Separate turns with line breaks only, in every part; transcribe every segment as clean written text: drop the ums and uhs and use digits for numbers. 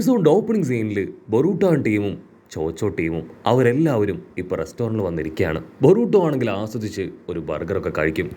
എപ്പിസോഡിന്റെ opening സീനിൽ Boruto ടീമും ചോച്ചോ ടീമും അവരെല്ലാവരും ഇപ്പൊ റെസ്റ്റോറൻറ്റിൽ വന്നിരിക്കുകയാണ്. ബൊറൂട്ടോ ആണെങ്കിൽ ആസ്വദിച്ച് ഒരു ബർഗറൊക്കെ കഴിക്കും.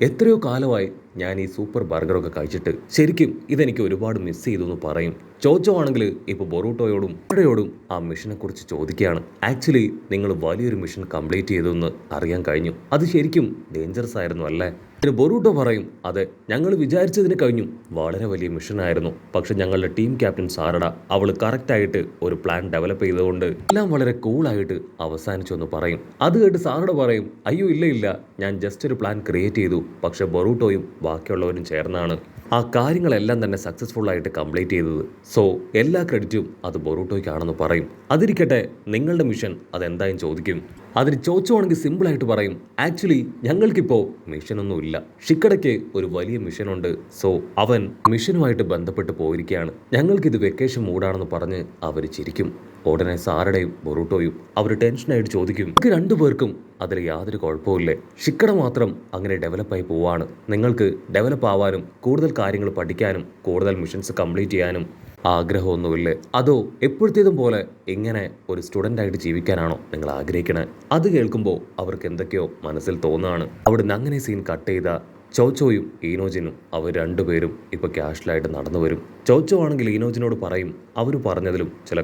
എത്രയോ കാലമായി ഞാൻ ഈ സൂപ്പർ ബർഗറൊക്കെ കഴിച്ചിട്ട് ശരിക്കും ഇതെനിക്ക് ഒരുപാട് മിസ് ചെയ്തു എന്ന് പറയും. ചോച്ചോ ആണെങ്കിൽ ഇപ്പോൾ ബൊറൂട്ടോയോടും ഇവിടെയോടും ആ മിഷനെ കുറിച്ച് ചോദിക്കുകയാണ്. ആക്ച്വലി നിങ്ങൾ വലിയൊരു മിഷൻ കംപ്ലീറ്റ് ചെയ്തെന്ന് അറിയാൻ കഴിഞ്ഞു. അത് ശരിക്കും ഡേഞ്ചറസ് ആയിരുന്നു അല്ലേ? പിന്നെ ബൊറൂട്ടോ പറയും, അതെ, ഞങ്ങൾ വിചാരിച്ചതിന് കഴിഞ്ഞു. വളരെ വലിയ മിഷനായിരുന്നു. പക്ഷെ ഞങ്ങളുടെ ടീം ക്യാപ്റ്റൻ സാരഡ അവൾ കറക്റ്റായിട്ട് ഒരു പ്ലാൻ ഡെവലപ്പ് ചെയ്തുകൊണ്ട് എല്ലാം വളരെ കൂളായിട്ട് അവസാനിച്ചു എന്ന് പറയും. അത് കേട്ട് സാരഡ പറയും, അയ്യോ ഇല്ല, ഞാൻ ജസ്റ്റ് ഒരു പ്ലാൻ ക്രിയേറ്റ് ചെയ്തു. പക്ഷെ ബൊറൂട്ടോയും ബാക്കിയുള്ളവരും ചേർന്നാണ് ആ കാര്യങ്ങളെല്ലാം തന്നെ സക്സസ്ഫുൾ ആയിട്ട് കംപ്ലീറ്റ് ചെയ്തത്. സോ എല്ലാ ക്രെഡിറ്റും അത് ബൊറൂട്ടോയ്ക്കാണെന്ന് പറയും. അതിരിക്കട്ടെ, നിങ്ങളുടെ മിഷൻ അതെന്തായും ചോദിക്കും. അതിന് ചോച്ചോ ആണെങ്കിൽ സിമ്പിളായിട്ട് പറയും, ആക്ച്വലി ഞങ്ങൾക്കിപ്പോൾ മിഷനൊന്നുമില്ല. ഷിക്കടയ്ക്ക് ഒരു വലിയ മിഷനുണ്ട്. സോ അവൻ മിഷനുമായിട്ട് ബന്ധപ്പെട്ട് പോയിരിക്കുകയാണ്. ഞങ്ങൾക്കിത് വെക്കേഷൻ മൂഡാണെന്ന് പറഞ്ഞ് അവർ ചിരിക്കും. ഉടനെ സാരഡയും ബൊറൂട്ടോയും അവർ ടെൻഷനായിട്ട് ചോദിക്കും, നിങ്ങൾക്ക് രണ്ടുപേർക്കും അതിൽ യാതൊരു കുഴപ്പമില്ലേ? ഷിക്കട മാത്രം അങ്ങനെ ഡെവലപ്പായി പോവാണ്. നിങ്ങൾക്ക് ഡെവലപ്പ് ആവാനും കൂടുതൽ കാര്യങ്ങൾ പഠിക്കാനും കൂടുതൽ മിഷൻസ് കംപ്ലീറ്റ് ചെയ്യാനും ആഗ്രഹമൊന്നുമില്ലേ? അതോ എപ്പോഴത്തേതും പോലെ ഇങ്ങനെ ഒരു സ്റ്റുഡൻ്റ് ആയിട്ട് ജീവിക്കാനാണോ നിങ്ങൾ ആഗ്രഹിക്കണേ? അത് കേൾക്കുമ്പോൾ അവർക്ക് എന്തൊക്കെയോ മനസ്സിൽ തോന്നുകയാണ്. അവിടുന്ന് അങ്ങനെ സീൻ കട്ട് ചെയ്ത ചോച്ചോയും ഈനോജിനും അവർ രണ്ടുപേരും ഇപ്പോൾ ക്യാഷ്വലായിട്ട് നടന്നു വരും. ചോച്ചോ ആണെങ്കിൽ ഈനോജിനോട് പറയും, അവർ പറഞ്ഞതിലും ചില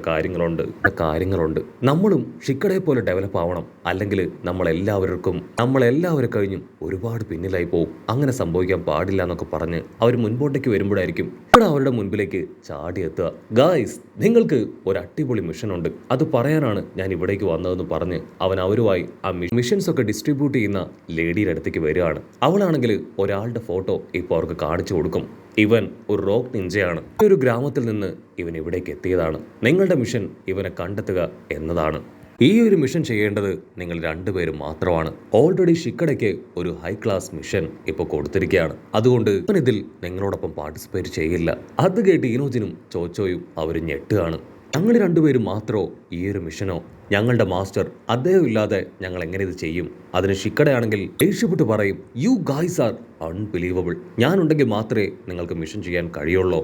കാര്യങ്ങളുണ്ട്. നമ്മളും ഷിക്കടയെ പോലെ ഡെവലപ്പ് ആവണം. അല്ലെങ്കിൽ നമ്മളെല്ലാവരും കഴിഞ്ഞും ഒരുപാട് പിന്നിലായി പോകും. അങ്ങനെ സംഭവിക്കാൻ പാടില്ല എന്നൊക്കെ പറഞ്ഞ് അവർ മുൻപോട്ടേക്ക് വരുമ്പോഴായിരിക്കും ഇവിടെ അവരുടെ മുൻപിലേക്ക് ചാടിയെത്തുക. ഗായ്സ്, നിങ്ങൾക്ക് ഒരു അടിപൊളി മിഷനുണ്ട്. അത് പറയാനാണ് ഞാൻ ഇവിടേക്ക് വന്നതെന്ന് പറഞ്ഞ് അവരുമായി ആ മിഷൻസ് ഒക്കെ ഡിസ്ട്രിബ്യൂട്ട് ചെയ്യുന്ന ലേഡിയുടെ അടുത്തേക്ക് വരികയാണ്. അവളാണെങ്കിൽ ഒരാളുടെ ഫോട്ടോ ഇപ്പോൾ അവർക്ക് കാണിച്ചു കൊടുക്കും. ഇവൻ ഒരു റോക്ക് നിഞ്ചയാണ്. ഒരു ഗ്രാമത്തിൽ നിന്ന് ഇവൻ ഇവിടേക്ക് എത്തിയതാണ്. നിങ്ങളുടെ മിഷൻ ഇവനെ കണ്ടെത്തുക എന്നതാണ്. ഈ ഒരു മിഷൻ ചെയ്യേണ്ടത് നിങ്ങൾ രണ്ടുപേരും മാത്രമാണ്. ഓൾറെഡി ഷിക്കടയ്ക്ക് ഒരു ഹൈ ക്ലാസ് മിഷൻ ഇപ്പോൾ കൊടുത്തിരിക്കുകയാണ്. അതുകൊണ്ട് ഇവൻ ഇതിൽ നിങ്ങളോടൊപ്പം പാർട്ടിസിപ്പേറ്റ് ചെയ്യില്ല. അത് കേട്ട് ഈനോജിനും ചോച്ചോയും അവർ ഞെട്ടുകയാണ്. ഞങ്ങൾ രണ്ടുപേരും മാത്രമോ ഈ ഒരു മിഷനോ? ഞങ്ങളുടെ മാസ്റ്റർ അദ്ദേഹം ഇല്ലാതെ ഞങ്ങൾ എങ്ങനെ ഇത് ചെയ്യും? അതിന് ഷിക്കടയാണെങ്കിൽ ദേഷ്യപ്പെട്ട് പറയും, യു ഗായ്സ് ആർ അൺബിലീവബിൾ. ഞാനുണ്ടെങ്കിൽ മാത്രമേ നിങ്ങൾക്ക് മിഷൻ ചെയ്യാൻ കഴിയുള്ളൂ.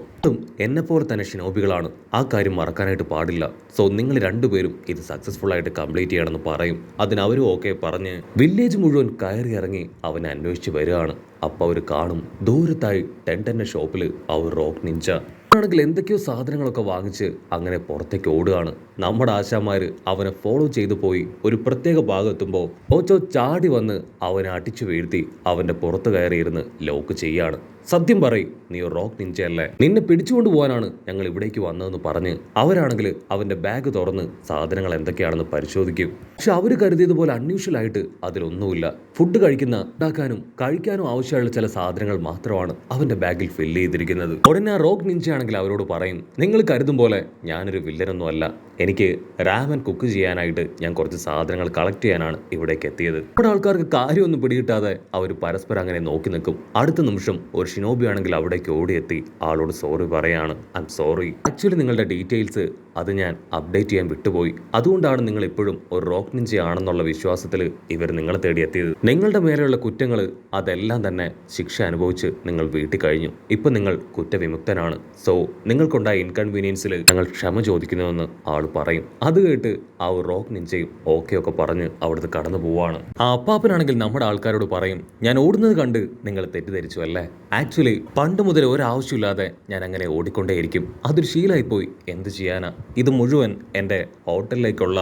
എന്നെപ്പോലെ തന്നെ ഷിനോബികളാണ്. ആ കാര്യം മറക്കാനായിട്ട് പാടില്ല. സോ നിങ്ങൾ രണ്ടുപേരും ഇത് സക്സസ്ഫുൾ ആയിട്ട് കംപ്ലീറ്റ് ചെയ്യണമെന്ന് പറയും. അതിന് അവരും ഓക്കെ പറഞ്ഞ് വില്ലേജ് മുഴുവൻ കയറി ഇറങ്ങി അവനെ അന്വേഷിച്ച് വരികയാണ്. അപ്പോൾ അവർ കാണും ദൂരത്തായി ടെൻറ്റൻ്റെ ഷോപ്പിൽ അവർ റോക്ക് നിഞ്ച ആണെങ്കിൽ എന്തൊക്കെയോ സാധനങ്ങളൊക്കെ വാങ്ങിച്ച് അങ്ങനെ പുറത്തേക്ക് ഓടുകയാണ്. നമ്മുടെ ആശാമാർ അവനെ ഫോളോ ചെയ്തു പോയി ഒരു പ്രത്യേക ഭാഗം എത്തുമ്പോൾ ഓച്ചോ ചാടി വന്ന് അവനെ അടിച്ചു വീഴ്ത്തി അവൻ്റെ പുറത്ത് കയറിയിരുന്ന് ലോക്ക് ചെയ്യാണ്. സത്യം പറയും, നീ ഒരു റോക്ക് നിഞ്ചയല്ലേ? നിന്നെ പിടിച്ചുകൊണ്ട് പോകാനാണ് ഞങ്ങൾ ഇവിടേക്ക് വന്നതെന്ന് പറഞ്ഞ് അവരാണെങ്കിൽ അവൻ്റെ ബാഗ് തുറന്ന് സാധനങ്ങൾ എന്തൊക്കെയാണെന്ന് പരിശോധിക്കും. പക്ഷെ അവർ കരുതിയതുപോലെ അൺയൂഷ്വൽ ആയിട്ട് അതിലൊന്നുമില്ല. ഫുഡ് കഴിക്കാനും ആവശ്യമുള്ള ചില സാധനങ്ങൾ മാത്രമാണ് അവൻ്റെ ബാഗിൽ ഫില്ല് ചെയ്തിരിക്കുന്നത്. ഉടനെ ആ റോക്ക് നിഞ്ചയാണെങ്കിൽ അവരോട് പറയും, നിങ്ങൾ കരുതും പോലെ ഞാനൊരു വില്ലനൊന്നും അല്ല. എനിക്ക് റാമൻ കുക്ക് ചെയ്യാനായിട്ട് ഞാൻ കുറച്ച് സാധനങ്ങൾ കളക്ട് ചെയ്യാനാണ് ഇവിടേക്ക് എത്തിയത്. ഇവിടെ ആൾക്കാർക്ക് കാര്യമൊന്നും പിടികിട്ടാതെ അവർ പരസ്പരം അങ്ങനെ നോക്കി നിൽക്കും. അടുത്ത നിമിഷം ഒരു ഷിനോബി ആണെങ്കിൽ അവിടേക്ക് ഓടിയെത്തി ആളോട് സോറി പറയാണ്. ഐ എം സോറി, ആക്ച്വലി നിങ്ങളുടെ ഡീറ്റെയിൽസ് അത് ഞാൻ അപ്ഡേറ്റ് ചെയ്യാൻ വിട്ടുപോയി. അതുകൊണ്ടാണ് നിങ്ങൾ ഇപ്പോഴും ഒരു റോക്ക് നിഞ്ച ആണെന്നുള്ള വിശ്വാസത്തിൽ ഇവർ നിങ്ങളെ തേടി എത്തിയത്. നിങ്ങളുടെ മേലെയുള്ള കുറ്റങ്ങൾ അതെല്ലാം തന്നെ ശിക്ഷ അനുഭവിച്ച് നിങ്ങൾ വീട്ടിൽ കഴിഞ്ഞു. ഇപ്പം നിങ്ങൾ കുറ്റവിമുക്തനാണ്. സോ നിങ്ങൾക്കുണ്ടായ ഇൻകൺവീനിയൻസിൽ ഞങ്ങൾ ക്ഷമ ചോദിക്കുന്നുവെന്ന് ആൾ പറയും. അത് കേട്ട് ആ ഒരു റോക്ക് നിഞ്ചയും ഓക്കെ ഒക്കെ പറഞ്ഞ് അവിടുത്തെ കടന്നു പോവാണ്. ആ അപ്പാപ്പനാണെങ്കിൽ നമ്മുടെ ആൾക്കാരോട് പറയും, ഞാൻ ഓടുന്നത് കണ്ട് നിങ്ങൾ തെറ്റിദ്ധരിച്ചു അല്ലേ? ആക്ച്വലി പണ്ട് മുതൽ ഒരാവശ്യമില്ലാതെ ഞാൻ അങ്ങനെ ഓടിക്കൊണ്ടേയിരിക്കും. അതൊരു ശീലമായിപ്പോയി. എന്ത് ചെയ്യാനാ? ഇത് മുഴുവൻ എൻ്റെ ഹോട്ടലിലേക്കുള്ള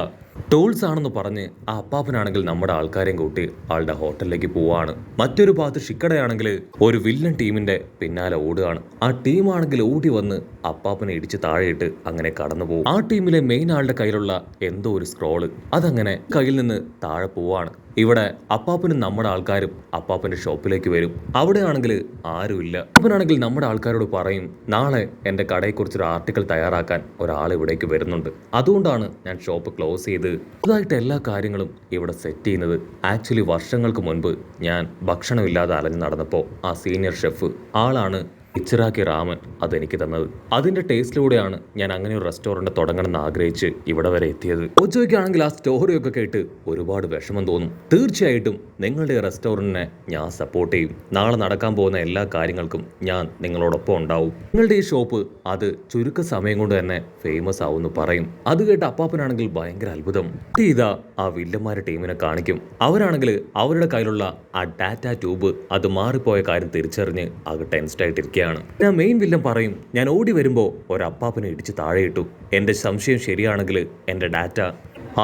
ടൂൾസ് ആണെന്ന് പറഞ്ഞ് ആ അപ്പാപ്പനാണെങ്കിൽ നമ്മുടെ ആൾക്കാരെയും കൂട്ടി ആളുടെ ഹോട്ടലിലേക്ക് പോവാണ്. മറ്റൊരു ഭാഗത്ത് ഷിക്കടയാണെങ്കിൽ ഒരു വില്ലൻ ടീമിന്റെ പിന്നാലെ ഓടുകയാണ്. ആ ടീമാണെങ്കിൽ ഓടി വന്ന് അപ്പാപ്പനെ ഇടിച്ച് താഴെയിട്ട് അങ്ങനെ കടന്നു പോകും. ആ ടീമിലെ മെയിൻ ആളുടെ കയ്യിലുള്ള എന്തോ ഒരു സ്ക്രോള് അതങ്ങനെ കയ്യിൽ നിന്ന് താഴെ പോവാണ്. ഇവിടെ അപ്പാപ്പനും നമ്മുടെ ആൾക്കാരും അപ്പാപ്പന്റെ ഷോപ്പിലേക്ക് വരും. അവിടെയാണെങ്കിൽ ആരുമില്ല. അപ്പാപ്പനാണെങ്കിൽ നമ്മുടെ ആൾക്കാരോട് പറയും, നാളെ എൻ്റെ കടയെക്കുറിച്ചൊരു ആർട്ടിക്കിൾ തയ്യാറാക്കാൻ ഒരാൾ ഇവിടേക്ക് വരുന്നുണ്ട്. അതുകൊണ്ടാണ് ഞാൻ ഷോപ്പ് ക്ലോസ് ചെയ്ത് പുതുതായിട്ട് എല്ലാ കാര്യങ്ങളും ഇവിടെ സെറ്റ് ചെയ്യുന്നത്. ആക്ച്വലി വർഷങ്ങൾക്ക് മുൻപ് ഞാൻ ഭക്ഷണമില്ലാതെ അലഞ്ഞു നടന്നപ്പോൾ ആ സീനിയർ ഷെഫ് ആളാണ് ഇച്ചിറാക്കി റാമൻ അതെനിക്ക് തന്നത്. അതിന്റെ ടേസ്റ്റിലൂടെയാണ് ഞാൻ അങ്ങനെ ഒരു റെസ്റ്റോറന്റ് തുടങ്ങണമെന്ന് ആഗ്രഹിച്ച് ഇവിടെ വരെ എത്തിയത്. ഓജോയ്ക്കാണെങ്കിൽ ആ സ്റ്റോറിയൊക്കെ കേട്ട് ഒരുപാട് വിഷമം തോന്നും. തീർച്ചയായിട്ടും നിങ്ങളുടെ റെസ്റ്റോറന്റിനെ ഞാൻ സപ്പോർട്ട് ചെയ്യും. നാളെ നടക്കാൻ പോകുന്ന എല്ലാ കാര്യങ്ങൾക്കും ഞാൻ നിങ്ങളോടൊപ്പം ഉണ്ടാവും. നിങ്ങളുടെ ഈ ഷോപ്പ് അത് ചുരുക്ക സമയം കൊണ്ട് തന്നെ ഫേമസ് ആവുമെന്ന് പറയും. അത് കേട്ട് അപ്പാപ്പനാണെങ്കിൽ ഭയങ്കര അത്ഭുതം. ഇതാ ആ വില്ലന്മാരുടെ ടീമിനെ കാണിക്കും. അവരാണെങ്കിൽ അവരുടെ കയ്യിലുള്ള ആ ഡാറ്റ ട്യൂബ് അത് മാറിപ്പോയ കാര്യം തിരിച്ചറിഞ്ഞ് ആകെ ടെൻസ്ഡ് ആയിട്ടിരിക്കുകയാണ്. ഞാൻ മെയിൻ വില്ലൻ പറയും, ഞാൻ ഓടി വരുമ്പോ ഒരപ്പാപ്പനെ ഇടിച്ച് താഴെ ഇട്ടു. എന്റെ സംശയം ശരിയാണെങ്കിൽ എന്റെ ഡാറ്റ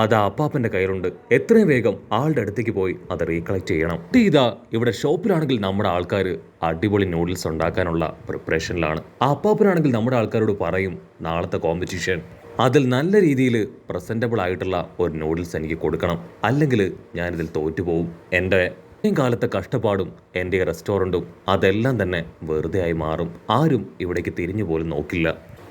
അത് അപ്പാപ്പന്റെ കയ്യിലുണ്ട്. എത്രയും വേഗം ആളുടെ അടുത്തേക്ക് പോയി അത് റീകളക്ട് ചെയ്യണം. ഇതാ ഇവിടെ ഷോപ്പിലാണെങ്കിൽ നമ്മുടെ ആൾക്കാർ അടിപൊളി നൂഡിൽസ് ഉണ്ടാക്കാനുള്ള പ്രിപ്പറേഷനിലാണ്. ആ അപ്പാപ്പനാണെങ്കിൽ നമ്മുടെ ആൾക്കാരോട് പറയും, നാളത്തെ കോമ്പറ്റീഷൻ അതിൽ നല്ല രീതിയിൽ പ്രസന്റബിൾ ആയിട്ടുള്ള ഒരു നൂഡിൽസ് എനിക്ക് കൊടുക്കണം, അല്ലെങ്കിൽ ഞാനിതിൽ തോറ്റുപോകും. എൻ്റെ കാലത്തെ കഷ്ടപ്പാടും എൻ്റെ റെസ്റ്റോറൻറ്റും അതെല്ലാം തന്നെ വെറുതെ ആയി മാറും. ആരും ഇവിടേക്ക് തിരിഞ്ഞു പോലും നോക്കില്ല.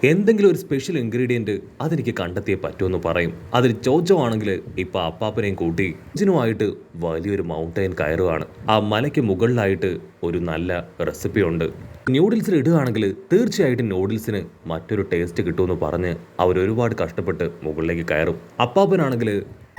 എന്തെങ്കിലും ഒരു സ്പെഷ്യൽ ഇൻഗ്രീഡിയൻറ്റ് അതെനിക്ക് കണ്ടെത്തിയേ പറ്റുമെന്ന് പറയും. അതിൽ ചോച്ചോ ആണെങ്കിൽ ഇപ്പം അപ്പാപ്പനെയും കൂട്ടി ജിനുമായിട്ട് വലിയൊരു മൗണ്ടൈൻ കയറുകയാണ്. ആ മലയ്ക്ക് മുകളിലായിട്ട് ഒരു നല്ല റെസിപ്പി ഉണ്ട്. ന്യൂഡിൽസിൽ ഇടുകയാണെങ്കിൽ തീർച്ചയായിട്ടും നൂഡിൽസിന് മറ്റൊരു ടേസ്റ്റ് കിട്ടുമെന്ന് പറഞ്ഞ് അവരൊരുപാട് കഷ്ടപ്പെട്ട് മുകളിലേക്ക് കയറും. അപ്പാപ്പനാണെങ്കിൽ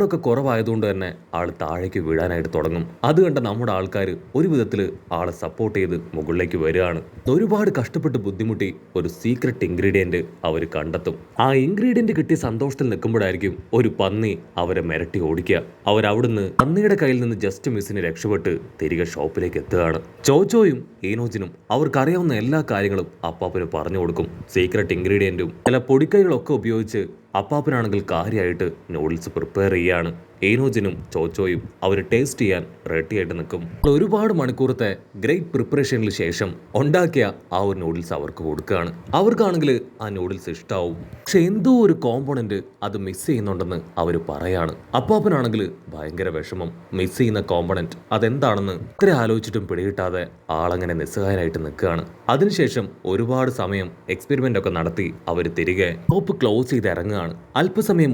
ഒക്കെ കുറവായതുകൊണ്ട് തന്നെ ആൾ താഴേക്ക് വീഴാനായിട്ട് തുടങ്ങും. അത് കണ്ട നമ്മുടെ ആൾക്കാർ ഒരു വിധത്തിൽ ആളെ സപ്പോർട്ട് ചെയ്ത് മുകളിലേക്ക് വരികയാണ്. ഒരുപാട് കഷ്ടപ്പെട്ട് ബുദ്ധിമുട്ടി ഒരു സീക്രട്ട് ഇൻഗ്രീഡിയൻറ്റ് അവർ കണ്ടെത്തും. ആ ഇൻഗ്രീഡിയൻറ്റ് കിട്ടിയ സന്തോഷത്തിൽ നിൽക്കുമ്പോഴായിരിക്കും ഒരു പന്നി അവരെ മിരട്ടി ഓടിക്കുക. അവരവിടുന്ന് പന്നിയുടെ കയ്യിൽ നിന്ന് ജസ്റ്റ് മിസ്സിന് രക്ഷപ്പെട്ട് തിരികെ ഷോപ്പിലേക്ക് എത്തുകയാണ്. ചോച്ചോയും ഈനോജിനും അവർക്കറിയാവുന്ന എല്ലാ കാര്യങ്ങളും അപ്പാപ്പന് പറഞ്ഞു കൊടുക്കും. സീക്രട്ട് ഇൻഗ്രീഡിയൻറ്റും ചില പൊടിക്കൈകളൊക്കെ ഉപയോഗിച്ച് അപ്പാപ്പനാണെങ്കിൽ കാര്യമായിട്ട് നൂഡിൽസ് പ്രിപ്പയർ ചെയ്യാണ്. ഏനോജിനും ചോച്ചോയും അവർ ടേസ്റ്റ് ചെയ്യാൻ റെഡി ആയിട്ട് നിൽക്കും. ഒരുപാട് മണിക്കൂറത്തെ ഗ്രേറ്റ് പ്രിപ്പറേഷനിന് ശേഷം ഉണ്ടാക്കിയ ആ ഒരു നൂഡിൽസ് അവർക്ക് കൊടുക്കുകയാണ്. അവർക്കാണെങ്കിൽ ആ നൂഡിൽസ് ഇഷ്ടാവും. പക്ഷെ എന്തോ ഒരു കോമ്പോണന്റ് അത് മിസ് ചെയ്യുന്നുണ്ടെന്ന് അവർ പറയാണ്. അപ്പാപ്പനാണെങ്കിൽ ഭയങ്കര വിഷമം. മിസ് ചെയ്യുന്ന കോമ്പോണന്റ് അതെന്താണെന്ന് ഇത്ര ആലോചിച്ചിട്ടും പിടികിട്ടാതെ ആളങ്ങനെ നിസ്സഹായനായിട്ട് നിൽക്കുകയാണ്. അതിനുശേഷം ഒരുപാട് സമയം എക്സ്പെരിമെന്റ് ഒക്കെ നടത്തി അവർ തിരികെ ഷോപ്പ് ക്ലോസ് ചെയ്ത് ഇറങ്ങുകയാണ്. അല്പസമയം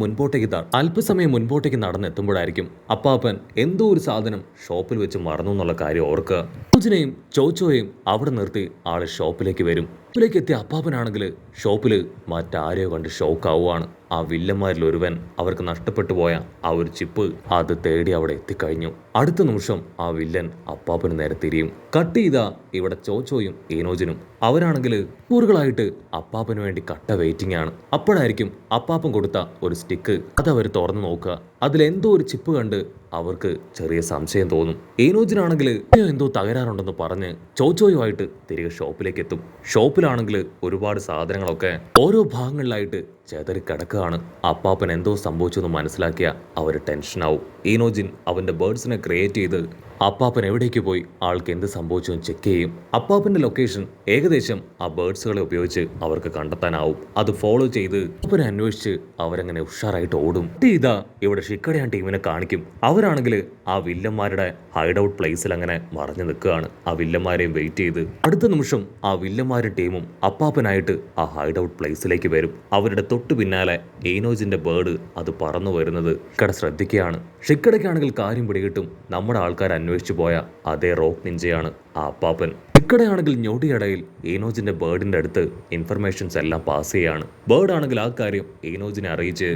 മുൻപോട്ടേക്ക് നടന്നെത്തുമ്പോഴായിരിക്കും അപ്പാപ്പൻ എന്തോ ഒരു സാധനം ഷോപ്പിൽ വെച്ച് മറന്നു എന്നുള്ള കാര്യം ഓർക്കുക. ജിനെയും ചോച്ചോയും അവിടെ നിർത്തി ആള് ഷോപ്പിലേക്ക് വരും. ഷോപ്പിലേക്ക് എത്തിയ അപ്പാപ്പനാണെങ്കിൽ ഷോപ്പിൽ മറ്റാരെയോ കണ്ട് ഷോക്കാവുകയാണ്. ആ വില്ലന്മാരിൽ ഒരുവൻ അവർക്ക് നഷ്ടപ്പെട്ടു പോയ ആ ഒരു ചിപ്പ് അത് തേടി അവിടെ എത്തിക്കഴിഞ്ഞു. അടുത്ത നിമിഷം ആ വില്ലൻ അപ്പാപ്പന് നേരെ തിരിയും. കട്ട് ചെയ്ത ഇവിടെ ചോച്ചോയും ഈനോജിനും അവരാണെങ്കിൽ കൂറുകളായിട്ട് അപ്പാപ്പന് വേണ്ടി കട്ട വെയിറ്റിംഗ് ആണ്. അപ്പോഴായിരിക്കും അപ്പാപ്പൻ കൊടുത്ത ഒരു സ്റ്റിക്ക് അതവർ തുറന്നു നോക്കുക. അതിലെന്തോ ഒരു ചിപ്പ് കണ്ട് അവർക്ക് ചെറിയ സംശയം തോന്നും. ഈനോജിനാണെങ്കിൽ എന്തോ തകരാറുണ്ടെന്ന് പറഞ്ഞ് ചോച്ചോയുമായിട്ട് തിരികെ ഷോപ്പിലേക്ക് എത്തും. ഷോപ്പിലാണെങ്കിൽ ഒരുപാട് സാധനങ്ങളൊക്കെ ഓരോ ഭാഗങ്ങളിലായിട്ട് ചെതറി കിടക്കുകയാണ്. അപ്പാപ്പൻ എന്തോ സംഭവിച്ചെന്ന് മനസ്സിലാക്കിയ അവർ ടെൻഷനാവും. ഈനോജിൻ അവന്റെ ബേർഡ്സിനെ ക്രിയേറ്റ് ചെയ്ത് അപ്പാപ്പൻ എവിടേക്ക് പോയി ആൾക്ക് എന്ത് സംഭവിച്ചെന്ന് ചെക്ക് ചെയ്യും. അപ്പാപ്പന്റെ ലൊക്കേഷൻ ഏകദേശം ആ ബേർഡ്സുകളെ ഉപയോഗിച്ച് അവർക്ക് കണ്ടെത്താനാവും. അത് ഫോളോ ചെയ്ത് അപ്പാപ്പനെ അന്വേഷിച്ച് അവരങ്ങനെ ഉഷാറായിട്ട് ഓടും. ഇതാ ഇവിടെ ഷിക്കടയാൻ ടീമിനെ കാണിക്കും. അവരാണെങ്കിൽ ആ വില്ലന്മാരുടെ ഹൈഡ് ഔട്ട് പ്ലേസിൽ അങ്ങനെ മറഞ്ഞു നിൽക്കുകയാണ്. ആ വില്ലന്മാരെയും വെയിറ്റ് ചെയ്ത് അടുത്ത നിമിഷം ആ വില്ലന്മാരുടെ ടീമും അപ്പാപ്പനായിട്ട് ആ ഹൈഡ് ഔട്ട് പ്ലേസിലേക്ക് വരും. അവരുടെ തൊട്ടു പിന്നാലെ ഈനോജിന്റെ ബേർഡ് അത് പറന്നു വരുന്നത് ഷിക്കട ശ്രദ്ധിക്കുകയാണ്. ഷിക്കടയ്ക്കാണെങ്കിൽ കാര്യം പിടികിട്ടും. നമ്മുടെ ആൾക്കാർ അന്വേഷിച്ചു പോയ അതേ റോക്ക് നിഞ്ചയാണ് ആ അപ്പാപ്പൻ. ഷിക്കടയാണെങ്കിൽ ഞൊടിയിടയിൽ ഈനോജിന്റെ ബേർഡിന്റെ അടുത്ത് ഇൻഫർമേഷൻസ് എല്ലാം പാസ് ചെയ്യാണ്. ബേർഡ് ആണെങ്കിൽ ആ കാര്യം ഈനോജിനെ അറിയിച്ച്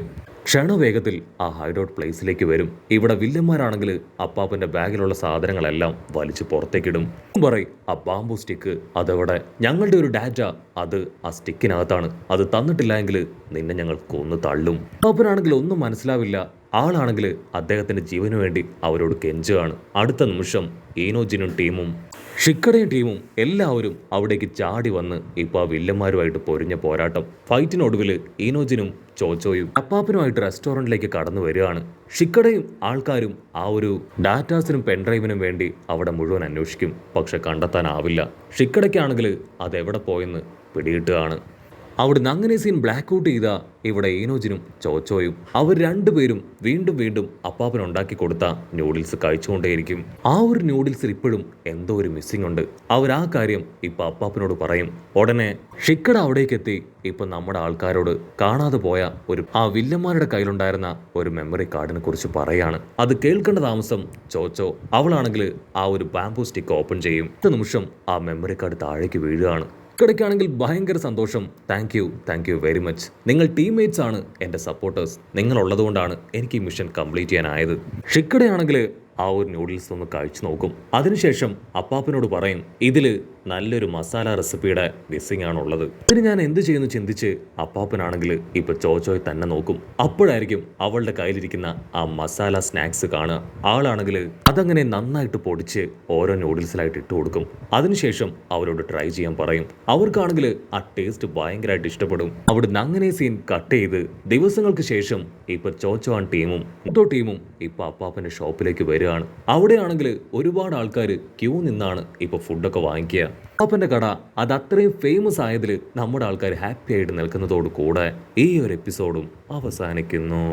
ക്ഷണവേഗത്തിൽ ആ ഹൈഡ് ഔട്ട് പ്ലേസിലേക്ക് വരും. ഇവിടെ വില്ലന്മാരാണെങ്കിൽ അപ്പാപ്പന്റെ ബാഗിലുള്ള സാധനങ്ങളെല്ലാം വലിച്ചു പുറത്തേക്കിടും. പറയും ആ ബാംബു സ്റ്റിക്ക് അതവിടെ ഞങ്ങളുടെ ഒരു ഡാറ്റ അത് ആ സ്റ്റിക്കിനകത്താണ്, അത് തന്നിട്ടില്ല എങ്കിൽ നിന്നെ ഞങ്ങൾ കൊന്നു തള്ളും. അപ്പാപ്പനാണെങ്കിൽ ഒന്നും മനസ്സിലാവില്ല. ആളാണെങ്കിൽ അദ്ദേഹത്തിന്റെ ജീവന് വേണ്ടി അവരോട് കെഞ്ചുകയാണ്. അടുത്ത നിമിഷം ഈനോജിനും ടീമും ഷിക്കടയും ടീമും എല്ലാവരും അവിടേക്ക് ചാടി വന്ന് ഇപ്പൊ ആ വില്ലന്മാരുമായിട്ട് പൊരിഞ്ഞ പോരാട്ടം. ഫൈറ്റിനൊടുവിൽ ഈനോജിനും ചോച്ചോയും അപ്പാപ്പനുമായിട്ട് റെസ്റ്റോറൻറ്റിലേക്ക് കടന്നു വരികയാണ്. ഷിക്കടയും ആൾക്കാരും ആ ഒരു ഡാറ്റാസിനും പെൻഡ്രൈവിനും വേണ്ടി അവിടെ മുഴുവൻ അന്വേഷിക്കും. പക്ഷെ കണ്ടെത്താനാവില്ല. ഷിക്കടയ്ക്കാണെങ്കിൽ അതെവിടെ പോയെന്ന് പിടികിട്ടുകയാണ്. അവിടുന്ന് അങ്ങനെ സീൻ ബ്ലാക്ക് ഔട്ട് ചെയ്ത ഇവിടെ ഈനോജിനും ചോച്ചോയും അവർ രണ്ടുപേരും വീണ്ടും വീണ്ടും അപ്പാപ്പൻ ഉണ്ടാക്കി കൊടുത്ത നൂഡിൽസ് കഴിച്ചുകൊണ്ടേയിരിക്കും. ആ ഒരു നൂഡിൽസിൽ ഇപ്പോഴും എന്തോ ഒരു മിസ്സിംഗ് ഉണ്ട്. അവർ ആ കാര്യം ഇപ്പൊ അപ്പാപ്പനോട് പറയും. ഉടനെ ഷിക്കട അവിടേക്ക് എത്തി ഇപ്പൊ നമ്മുടെ ആൾക്കാരോട് കാണാതെ പോയ ആ വില്ലന്മാരുടെ കയ്യിലുണ്ടായിരുന്ന ഒരു മെമ്മറി കാർഡിനെ കുറിച്ച് പറയാണ്. അത് കേൾക്കേണ്ട താമസം ചോച്ചോ അവളാണെങ്കിൽ ആ ഒരു ബാംബു സ്റ്റിക്ക് ഓപ്പൺ ചെയ്യും. അടുത്ത നിമിഷം ആ മെമ്മറി കാർഡ് താഴേക്ക് വീഴുകയാണ്. ഇടയ്ക്കാണെങ്കിൽ ഭയങ്കര സന്തോഷം. Thank you very much. നിങ്ങൾ ടീംമേറ്റ്സ് ആണ് എൻ്റെ സപ്പോർട്ടേഴ്സ്. നിങ്ങളുള്ളതുകൊണ്ടാണ് എനിക്ക് ഈ മിഷൻ കംപ്ലീറ്റ് ചെയ്യാനായത്. ഷിക്കടയാണെങ്കിൽ ആ ഒരു നൂഡിൽസ് ഒന്ന് കഴിച്ചു നോക്കും. അതിനുശേഷം അപ്പാപ്പനോട് പറയും, ഇതിൽ നല്ലൊരു മസാല റെസിപ്പിയുടെ മിസ്സിംഗ് ആണുള്ളത്. ഇതിന് ഞാൻ എന്ത് ചെയ്യുന്നു ചിന്തിച്ച് അപ്പാപ്പനാണെങ്കിൽ ഇപ്പൊ ചോച്ചോയെ തന്നെ നോക്കും. അപ്പോഴായിരിക്കും അവളുടെ കയ്യിലിരിക്കുന്ന ആ മസാല സ്നാക്സ് കാണുക. ആളാണെങ്കിൽ അതങ്ങനെ നന്നായിട്ട് പൊടിച്ച് ഓരോ നൂഡിൽസിലായിട്ട് ഇട്ട് കൊടുക്കും. അതിനുശേഷം അവരോട് ട്രൈ ചെയ്യാൻ പറയും. അവർക്കാണെങ്കിൽ ആ ടേസ്റ്റ് ഭയങ്കരമായിട്ട് ഇഷ്ടപ്പെടും. അവിടുന്ന് അങ്ങനെ സീൻ കട്ട് ചെയ്ത് ദിവസങ്ങൾക്ക് ശേഷം ഇപ്പൊ ചോച്ചോ ടീമും ടീമും ഇപ്പൊ അപ്പാപ്പന്റെ ഷോപ്പിലേക്ക് വരികയാണ്. അവിടെയാണെങ്കിൽ ഒരുപാട് ആൾക്കാർ ക്യൂ നിന്നാണ് ഇപ്പൊ ഫുഡൊക്കെ വാങ്ങിക്കുക. അപ്പാപ്പന്റെ കട അത് അത്രയും ഫേമസ് ആയതിൽ നമ്മുടെ ആൾക്കാർ ഹാപ്പി ആയിട്ട് നിൽക്കുന്നതോട് കൂടെ ഈ ഒരു എപ്പിസോഡും അവസാനിക്കുന്നു.